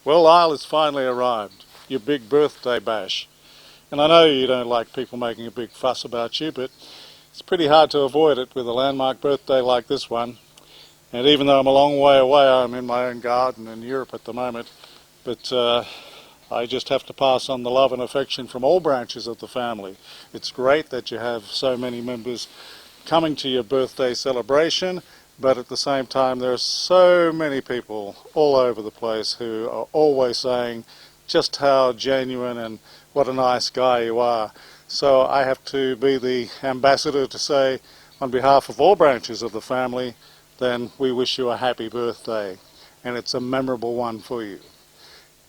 Well, Lyle has finally arrived, your big birthday bash. And I know you don't like people making a big fuss about you, but it's pretty hard to avoid it with a landmark birthday like this one. And even though I'm a long way away, I'm in my own garden in Europe at the moment, but I just have to pass on the love and affection from all branches of the family. It's great that you have so many members coming to your birthday celebration, but at the same time there are so many people all over the place who are always saying just how genuine and what a nice guy you are. So I have to be the ambassador to say, on behalf of all branches of the family, then we wish you a happy birthday, and it's a memorable one for you.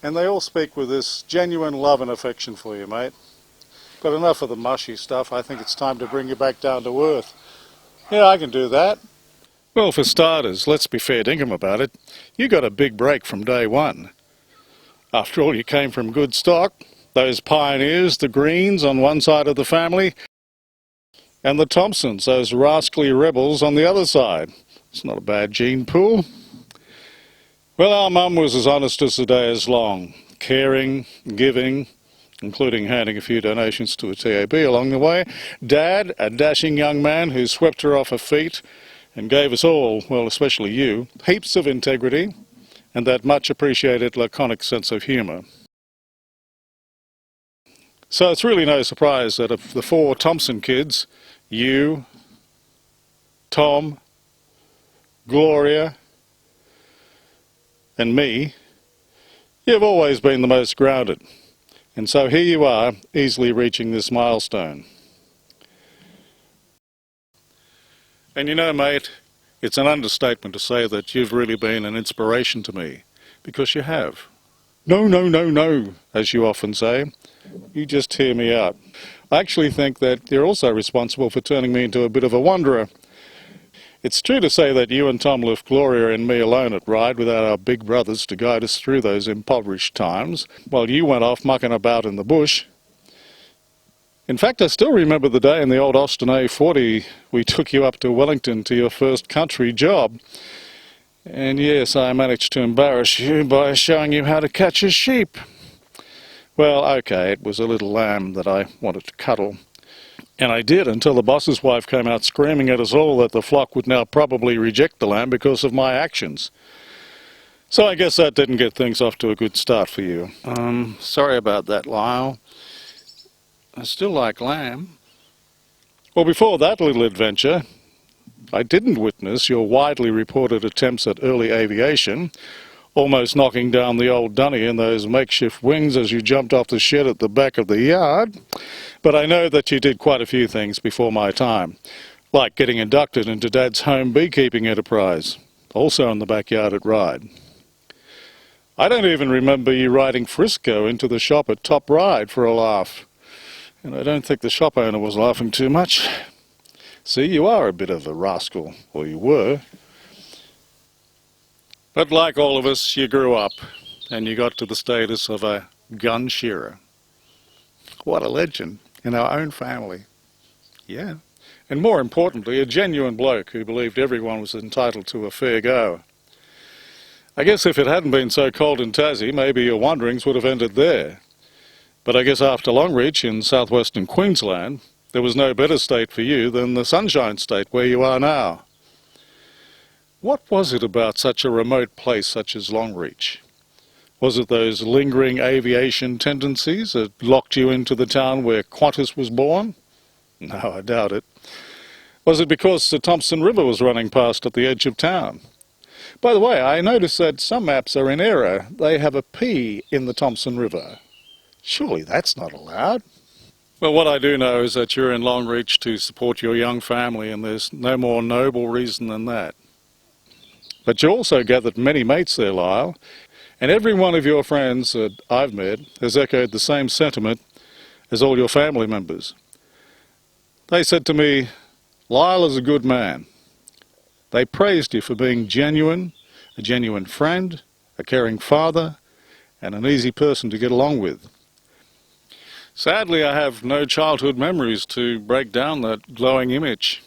And they all speak with this genuine love and affection for you, mate. But enough of the mushy stuff. I think it's time to bring you back down to earth. Yeah, I can do that. Well, for starters, let's be fair dinkum about it. You got a big break from day one. After all, you came from good stock. Those pioneers, the Greens on one side of the family, and the Thompsons, those rascally rebels on the other side. It's not a bad gene pool. Well, our mum was as honest as the day is long. Caring, giving, including handing a few donations to a TAB along the way. Dad, a dashing young man who swept her off her feet and gave us all, well, especially you, heaps of integrity and that much appreciated laconic sense of humour. So it's really no surprise that of the four Thompson kids, you, Tom, Gloria and me, you've always been the most grounded. And so here you are, easily reaching this milestone. And you know, mate, it's an understatement to say that you've really been an inspiration to me, because you have. No, no, no, no, as you often say. You just hear me out. I actually think that you're also responsible for turning me into a bit of a wanderer. It's true to say that you and Tom left Gloria and me alone at Ryde without our big brothers to guide us through those impoverished times, while you went off mucking about in the bush. In fact, I still remember the day in the old Austin A40 we took you up to Wellington to your first country job. And yes, I managed to embarrass you by showing you how to catch a sheep. Well, okay, it was a little lamb that I wanted to cuddle. And I did, until the boss's wife came out screaming at us all that the flock would now probably reject the lamb because of my actions. So I guess that didn't get things off to a good start for you. Sorry about that, Lyle. I still like lamb. Well, before that little adventure, I didn't witness your widely reported attempts at early aviation, almost knocking down the old dunny in those makeshift wings as you jumped off the shed at the back of the yard. But I know that you did quite a few things before my time, like getting inducted into Dad's home beekeeping enterprise, also in the backyard at Ryde. I don't even remember you riding Frisco into the shop at Top Ryde for a laugh, and I don't think the shop owner was laughing too much. See, you are a bit of a rascal, or you were. But like all of us, you grew up, and you got to the status of a gun shearer. What a legend in our own family. Yeah. And more importantly, a genuine bloke who believed everyone was entitled to a fair go. I guess if it hadn't been so cold in Tassie, maybe your wanderings would have ended there. But I guess after Longreach in southwestern Queensland, there was no better state for you than the Sunshine State where you are now. What was it about such a remote place such as Longreach? Was it those lingering aviation tendencies that locked you into the town where Qantas was born? No, I doubt it. Was it because the Thompson River was running past at the edge of town? By the way, I noticed that some maps are in error. They have a P in the Thompson River. Surely that's not allowed. Well, what I do know is that you're in Longreach to support your young family, and there's no more noble reason than that. But you also gathered many mates there, Lyle, and every one of your friends that I've met has echoed the same sentiment as all your family members. They said to me, Lyle is a good man. They praised you for being genuine, a genuine friend, a caring father, and an easy person to get along with. Sadly, I have no childhood memories to break down that glowing image.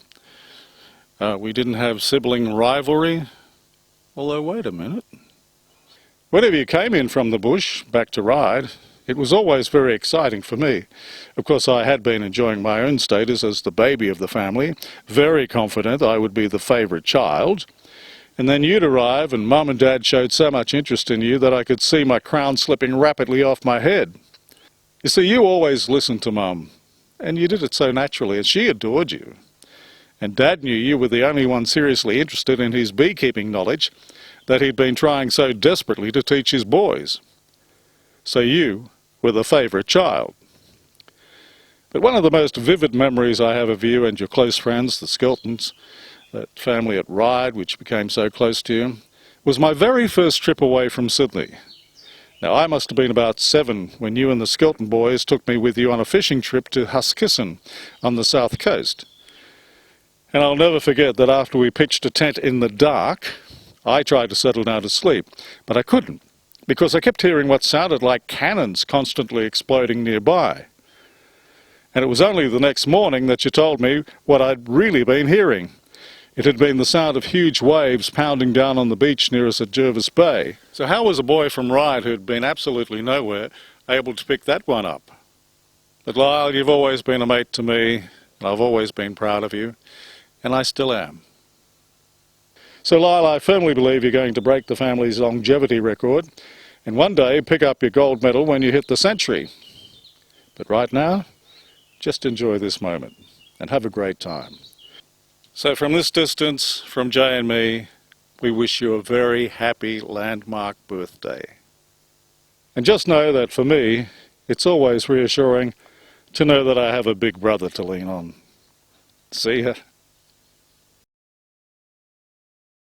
We didn't have sibling rivalry. Although, wait a minute. Whenever you came in from the bush back to Ryde, it was always very exciting for me. Of course, I had been enjoying my own status as the baby of the family, very confident I would be the favourite child. And then you'd arrive and Mum and Dad showed so much interest in you that I could see my crown slipping rapidly off my head. You see, you always listened to Mum, and you did it so naturally, and she adored you. And Dad knew you were the only one seriously interested in his beekeeping knowledge that he'd been trying so desperately to teach his boys. So you were the favourite child. But one of the most vivid memories I have of you and your close friends, the Skeltons, that family at Ryde, which became so close to you, was my very first trip away from Sydney. Now, I must have been about 7 when you and the Skelton boys took me with you on a fishing trip to Huskisson on the south coast. And I'll never forget that after we pitched a tent in the dark, I tried to settle down to sleep, but I couldn't, because I kept hearing what sounded like cannons constantly exploding nearby. And it was only the next morning that you told me what I'd really been hearing. It had been the sound of huge waves pounding down on the beach near us at Jervis Bay. So how was a boy from Ryde who'd been absolutely nowhere able to pick that one up? But Lyle, you've always been a mate to me, and I've always been proud of you, and I still am. So Lyle, I firmly believe you're going to break the family's longevity record, and one day pick up your gold medal when you hit the century. But right now, just enjoy this moment, and have a great time. So from this distance, from Jay and me, we wish you a very happy landmark birthday. And just know that for me, it's always reassuring to know that I have a big brother to lean on. See ya.